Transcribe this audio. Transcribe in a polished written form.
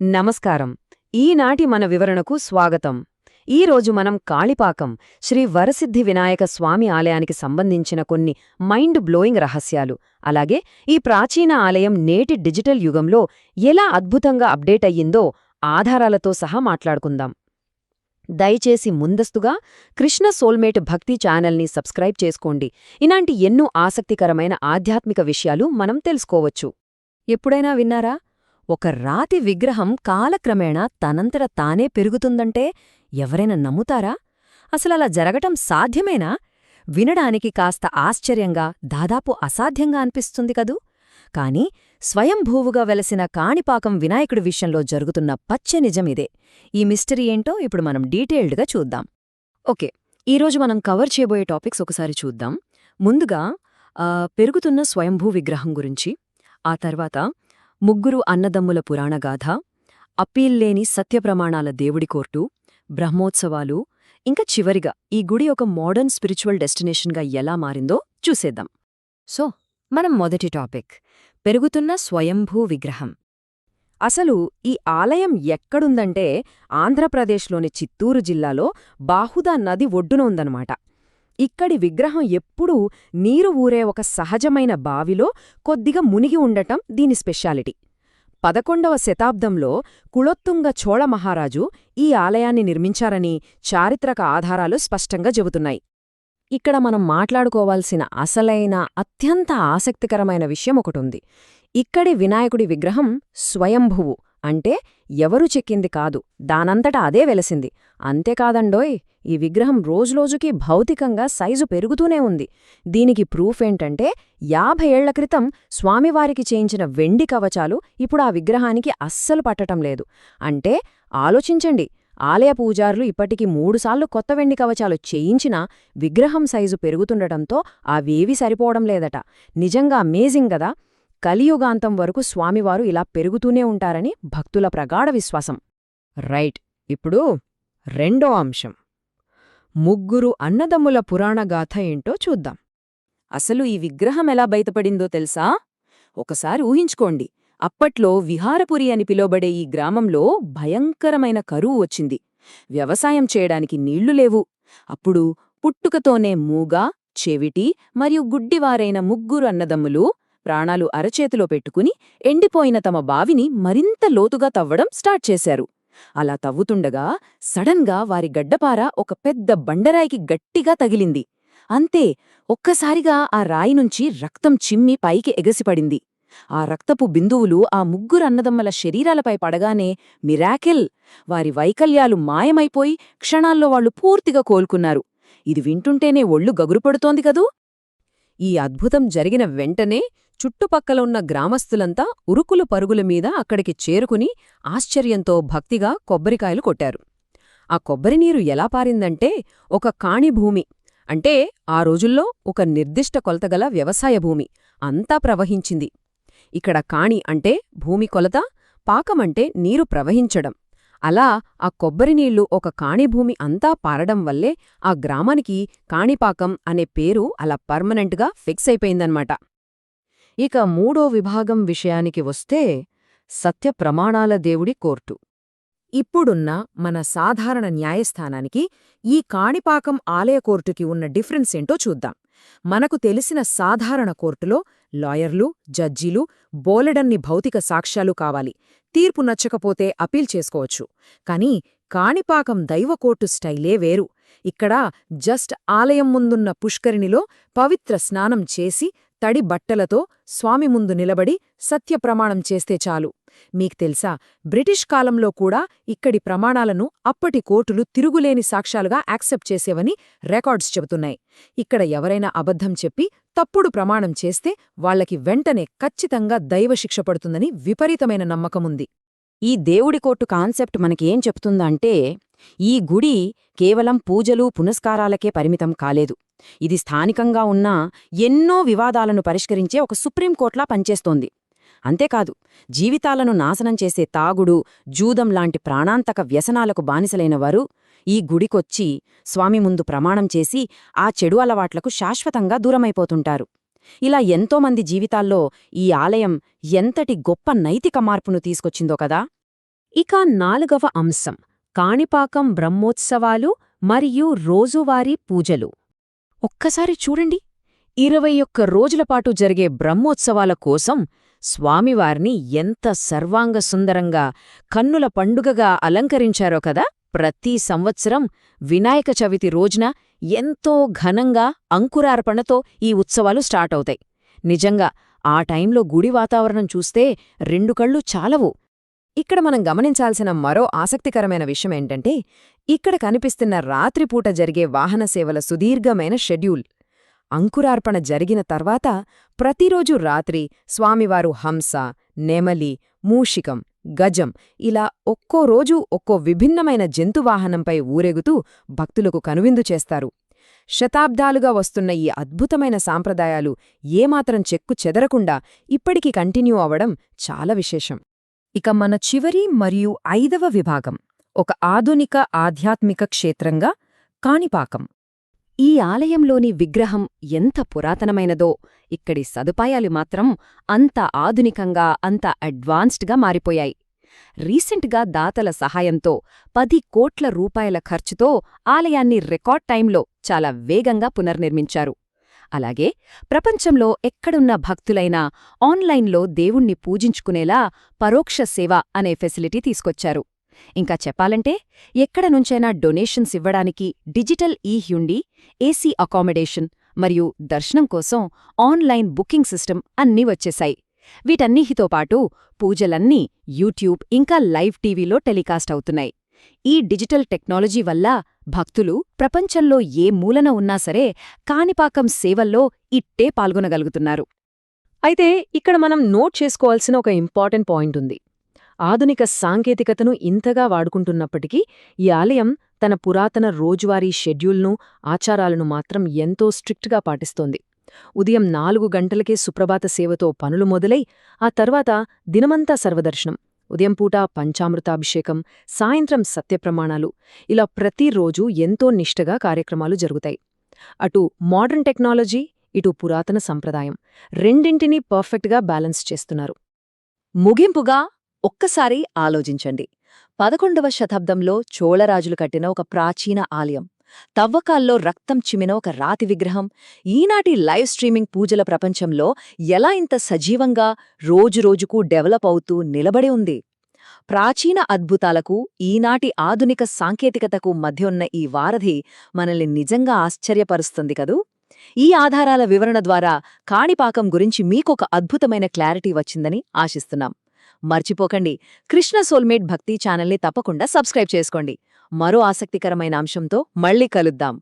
నమస్కారం. ఈనాటి మన వివరణకు స్వాగతం. ఈరోజు మనం కాళిపాకం శ్రీ వరసిద్ధి వినాయక స్వామి ఆలయానికి సంబంధించిన కొన్ని మైండ్ బ్లోయింగ్ రహస్యాలు, అలాగే ఈ ప్రాచీన ఆలయం నేటి డిజిటల్ యుగంలో ఎలా అద్భుతంగా అప్డేట్ అయ్యిందో ఆధారాలతో సహా మాట్లాడుకుందాం. దయచేసి ముందస్తుగా కృష్ణ సోల్మేట్ భక్తి ఛానల్ని సబ్స్క్రైబ్ చేసుకోండి. ఇలాంటి ఎన్నో ఆసక్తికరమైన ఆధ్యాత్మిక విషయాలు మనం తెలుసుకోవచ్చు. ఎప్పుడైనా విన్నారా? ఒక రాతి విగ్రహం కాలక్రమేణా తనంతట తానే పెరుగుతుందంటే ఎవరైనా నమ్ముతారా? అసలలా జరగటం సాధ్యమేనా? వినడానికి కాస్త ఆశ్చర్యంగా, దాదాపు అసాధ్యంగా అనిపిస్తుంది కదూ? కాని స్వయంభూవుగా వెలసిన కాణిపాకం వినాయకుడి విషయంలో జరుగుతున్న పచ్చ నిజమిదే. ఈ మిస్టరీ ఏంటో ఇప్పుడు మనం డీటెయిల్డ్గా చూద్దాం. ఓకే, ఈరోజు మనం కవర్ చేయబోయే టాపిక్స్ ఒకసారి చూద్దాం. ముందుగా పెరుగుతున్న స్వయంభూ విగ్రహం గురించి, ఆ తర్వాత ముగ్గురు అన్నదమ్ముల పురాణగాథ, అప్పీల్లేని సత్యప్రమాణాల దేవుడి కోర్టు, బ్రహ్మోత్సవాలు, ఇంకా చివరిగా ఈ గుడి ఒక మోడర్న్ స్పిరిచువల్ డెస్టినేషన్గా ఎలా మారిందో చూసేద్దాం. సో మనం మొదటి టాపిక్, పెరుగుతున్న స్వయంభూ విగ్రహం. అసలు ఈ ఆలయం ఎక్కడుందంటే ఆంధ్రప్రదేశ్లోని చిత్తూరు జిల్లాలో బాహుదా నది ఒడ్డున ఉందన్నమాట. ఇక్కడి విగ్రహం ఎప్పుడూ నీరు ఊరే ఒక సహజమైన బావిలో కొద్దిగా మునిగి ఉండటం దీని స్పెషాలిటీ. 11వ శతాబ్దంలో కుళొత్తుంగ చోళ మహారాజు ఈ ఆలయాన్ని నిర్మించారని చారిత్రక ఆధారాలు స్పష్టంగా చెబుతున్నాయి. ఇక్కడ మనం మాట్లాడుకోవాల్సిన అసలైన అత్యంత ఆసక్తికరమైన విషయం ఒకటుంది. ఇక్కడి వినాయకుడి విగ్రహం స్వయంభువు, అంటే ఎవరూ చెక్కింది కాదు, దానంతటా అదే వెలసింది. అంతేకాదండోయ్, ఈ విగ్రహం రోజురోజుకీ భౌతికంగా సైజు పెరుగుతూనే ఉంది. దీనికి ప్రూఫ్ ఏంటంటే 50 ఏళ్ల క్రితం స్వామివారికి చేయించిన వెండి కవచాలు ఇప్పుడు ఆ విగ్రహానికి అస్సలు పట్టటం లేదు. అంటే ఆలోచించండి, ఆలయ పూజారులు ఇప్పటికి 3 సార్లు కొత్త వెండి కవచాలు చేయించినా విగ్రహం సైజు పెరుగుతుండటంతో అవేవీ సరిపోవడం లేదట. నిజంగా అమేజింగ్ గదా! కలియుగాంతం వరకు స్వామివారు ఇలా పెరుగుతూనే ఉంటారని భక్తుల ప్రగాఢ విశ్వాసం. రైట్, ఇప్పుడు రెండో అంశం, ముగ్గురు అన్నదమ్ముల పురాణగాథ ఏంటో చూద్దాం. అసలు ఈ విగ్రహం ఎలా బయటపడిందో తెలుసా? ఒకసారి ఊహించుకోండి. అప్పట్లో విహారపురి అని పిలువబడే ఈ గ్రామంలో భయంకరమైన కరువు వచ్చింది. వ్యవసాయం చేయడానికి నీళ్లు లేవు. అప్పుడు పుట్టుకతోనే మూగా, చెవిటి మరియు గుడ్డివారైన ముగ్గురు అన్నదమ్ములు ప్రాణాలు అరచేతిలో పెట్టుకుని ఎండిపోయిన తమ బావిని మరింత లోతుగా తవ్వడం స్టార్ట్ చేశారు. అలా తవ్వుతుండగా సడన్గా వారి గడ్డపార ఒక పెద్ద బండరాయికి గట్టిగా తగిలింది. అంతే, ఒక్కసారిగా ఆ రాయి నుంచి రక్తం చిమ్మి పైకి ఎగసిపడింది. ఆ రక్తపు బిందువులు ఆ ముగ్గురు అన్నదమ్మల శరీరాలపై పడగానే మిరాకిల్! వారి వైకల్యాలు మాయమైపోయి క్షణాల్లో వాళ్లు పూర్తిగా కోలుకున్నారు. ఇది వింటుంటేనే ఒళ్ళు గగురుపడుతోంది కదూ! ఈ అద్భుతం జరిగిన వెంటనే చుట్టుపక్కల ఉన్న గ్రామస్తులంతా ఉరుకులు పరుగుల మీద అక్కడికి చేరుకుని ఆశ్చర్యంతో భక్తిగా కొబ్బరికాయలు కొట్టారు. ఆ కొబ్బరినీరు ఎలా పారిందంటే ఒక కాణిభూమి, అంటే ఆ రోజుల్లో ఒక నిర్దిష్ట కొలతగల వ్యవసాయ భూమి అంతా ప్రవహించింది. ఇక్కడ కాణి అంటే భూమి కొలత, పాకమంటే నీరు ప్రవహించడం. అలా ఆ కొబ్బరినీళ్లు ఒక కాణిభూమి అంతా పారడం వల్లే ఆ గ్రామానికి కాణిపాకం అనే పేరు అలా పర్మనెంట్గా ఫిక్స్ అయిపోయిందన్నమాట. ఇక మూడో విభాగం విషయానికి వస్తే సత్యప్రమాణాల దేవుడి కోర్టు. ఇప్పుడున్న మన సాధారణ న్యాయస్థానానికి ఈ కాణిపాకం ఆలయ కోర్టుకి ఉన్న డిఫరెన్స్ ఏంటో చూద్దాం. మనకు తెలిసిన సాధారణ కోర్టులో లాయర్లు, జడ్జీలు, బోలెడన్ని భౌతిక సాక్ష్యాలు కావాలి. తీర్పు నచ్చకపోతే అపీల్ చేసుకోవచ్చు. కాని కాణిపాకం దైవకోర్టు స్టైలే వేరు. ఇక్కడ జస్ట్ ఆలయం ముందున్న పుష్కరిణిలో పవిత్ర స్నానం చేసి తడి బట్టలతో స్వామి ముందు నిలబడి సత్యప్రమాణం చేస్తే చాలు. మీకు తెలుసా, బ్రిటిష్ కాలంలో కూడా ఇక్కడి ప్రమాణాలను అప్పటి కోర్టులు తిరుగులేని సాక్ష్యాలుగా యాక్సెప్ట్ చేసేవని రికార్డ్స్ చెబుతున్నాయి. ఇక్కడ ఎవరైనా అబద్ధం చెప్పి తప్పుడు ప్రమాణం చేస్తే వాళ్లకి వెంటనే ఖచ్చితంగా దైవశిక్ష పడుతుందని విపరీతమైన నమ్మకముంది. ఈ దేవుడి కోర్టు కాన్సెప్ట్ మనకేం చెప్తుందంటే, ఈ గుడి కేవలం పూజలు, పునస్కారాలకే పరిమితం కాలేదు. ఇది స్థానికంగా ఉన్న ఎన్నో వివాదాలను పరిష్కరించే ఒక సుప్రీంకోర్టులా పనిచేస్తోంది. అంతేకాదు, జీవితాలను నాశనం చేసే తాగుడు, జూదం లాంటి ప్రాణాంతక వ్యసనాలకు బానిసలైన వారు ఈ గుడికొచ్చి స్వామి ముందు ప్రమాణం చేసి ఆ చెడు అలవాట్లకు శాశ్వతంగా దూరమైపోతుంటారు. ఇలా ఎంతోమంది జీవితాల్లో ఈ ఆలయం ఎంతటి గొప్ప నైతిక మార్పును తీసుకొచ్చిందో కదా. ఇక 4వ అంశం కాణిపాకం బ్రహ్మోత్సవాలు మరియు రోజువారీ పూజలు. ఒక్కసారి చూడండి, 21 రోజులపాటు జరిగే బ్రహ్మోత్సవాల కోసం స్వామివారిని ఎంత సర్వాంగ సుందరంగా, కన్నుల పండుగగా అలంకరించారో కదా. ప్రతి సంవత్సరం వినాయక చవితి రోజున ఎంతో ఘనంగా అంకురార్పణతో ఈ ఉత్సవాలు స్టార్ట్ అవుతాయి. నిజంగా ఆ టైంలో గుడి వాతావరణం చూస్తే 2 కళ్ళు చాలవు. ఇక్కడ మనం గమనించాల్సిన మరో ఆసక్తికరమైన విషయమేంటంటే, ఇక్కడ కనిపిస్తున్న రాత్రిపూట జరిగే వాహన సేవల సుదీర్ఘమైన షెడ్యూల్. అంకురార్పణ జరిగిన తర్వాత ప్రతిరోజు రాత్రి స్వామివారు హంస, నెమలి, మూషికం, గజం ఇలా ఒక్కో రోజు ఒక్కో విభిన్నమైన జంతువాహనంపై ఊరేగుతూ భక్తులకు కనువిందు చేస్తారు. శతాబ్దాలుగా వస్తున్న ఈ అద్భుతమైన సాంప్రదాయాలు ఏమాత్రం చెక్కు చెదరకుండా ఇప్పటికీ కంటిన్యూ అవడం చాలా విశేషం. ఇక మన చివరి మరియు 5వ విభాగం ఒక ఆధునిక ఆధ్యాత్మిక క్షేత్రంగా కాణిపాకం. ఈ ఆలయంలోని విగ్రహం ఎంత పురాతనమైనదో, ఇక్కడి సదుపాయాలు మాత్రం అంత ఆధునికంగా, అంత అడ్వాన్స్డ్గా మారిపోయాయి. రీసెంట్గా దాతల సహాయంతో 10 కోట్ల రూపాయల ఖర్చుతో ఆలయాన్ని రికార్డ్ టైంలో చాలా వేగంగా పునర్నిర్మించారు. అలాగే ప్రపంచంలో ఎక్కడున్న భక్తులైనా ఆన్లైన్లో దేవుణ్ణి పూజించుకునేలా పరోక్ష సేవ అనే ఫెసిలిటీ తీసుకొచ్చారు. ఇంకా చెప్పాలంటే ఎక్కడ నుంచైనా డొనేషన్స్ ఇవ్వడానికి డిజిటల్ హుండీ, ఏసీ అకామిడేషన్ మరియు దర్శనం కోసం ఆన్లైన్ బుకింగ్ సిస్టమ్ అన్నీ వచ్చేశాయి. వీటన్నిటితో పాటు పూజలన్నీ యూట్యూబ్ ఇంకా లైవ్ టీవీలో టెలికాస్ట్ అవుతున్నాయి. ఈ డిజిటల్ టెక్నాలజీ వల్ల భక్తులు ప్రపంచంలో ఏ మూలన ఉన్నా సరే కాణిపాకం సేవల్లో ఇట్టే పాల్గొనగలుగుతున్నారు. అయితే ఇక్కడ మనం నోట్ చేసుకోవాల్సిన ఒక ఇంపార్టెంట్ పాయింట్ ఉంది. ఆధునిక సాంకేతికతను ఇంతగా వాడుకుంటున్నప్పటికీ ఈ ఆలయం తన పురాతన రోజువారీ షెడ్యూల్ను, ఆచారాలను మాత్రం ఎంతో స్ట్రిక్ట్గా పాటిస్తోంది. ఉదయం 4 గంటలకే సుప్రభాత సేవతో పనులు మొదలై ఆ తర్వాత దినమంతా సర్వదర్శనం, ఉదయం పూట పంచామృతాభిషేకం, సాయంత్రం సత్యప్రమాణాలు ఇలా ప్రతిరోజూ ఎంతో నిష్టగా కార్యక్రమాలు జరుగుతాయి. అటు మోడర్న్ టెక్నాలజీ, ఇటు పురాతన సంప్రదాయం రెండింటినీ పర్ఫెక్ట్గా బ్యాలెన్స్ చేస్తున్నారు. ముగింపుగా ఒక్కసారి ఆలోచించండి. 11వ శతాబ్దంలో చోళరాజులు కట్టిన ఒక ప్రాచీన ఆలయం, తవ్వకాల్లో రక్తం చిమ్మిన ఒక రాతి విగ్రహం ఈనాటి లైవ్ స్ట్రీమింగ్ పూజల ప్రపంచంలో ఎలా ఇంత సజీవంగా రోజురోజుకూ డెవలప్ అవుతూ నిలబడి ఉంది. ప్రాచీన అద్భుతాలకు, ఈనాటి ఆధునిక సాంకేతికతకు మధ్య ఉన్న ఈ వారధి మనల్ని నిజంగా ఆశ్చర్యపరుస్తుంది కదూ. ఈ ఆధారాల వివరణ ద్వారా కాణిపాకం గురించి మీకొక అద్భుతమైన క్లారిటీ వచ్చిందని ఆశిస్తున్నాం. మర్చిపోకండి, కృష్ణ సోల్మేట్ భక్తి ఛానల్ని తప్పకుండా సబ్స్క్రైబ్ చేసుకోండి. మరో ఆసక్తికరమైన అంశంతో మళ్ళీ కలుద్దాం.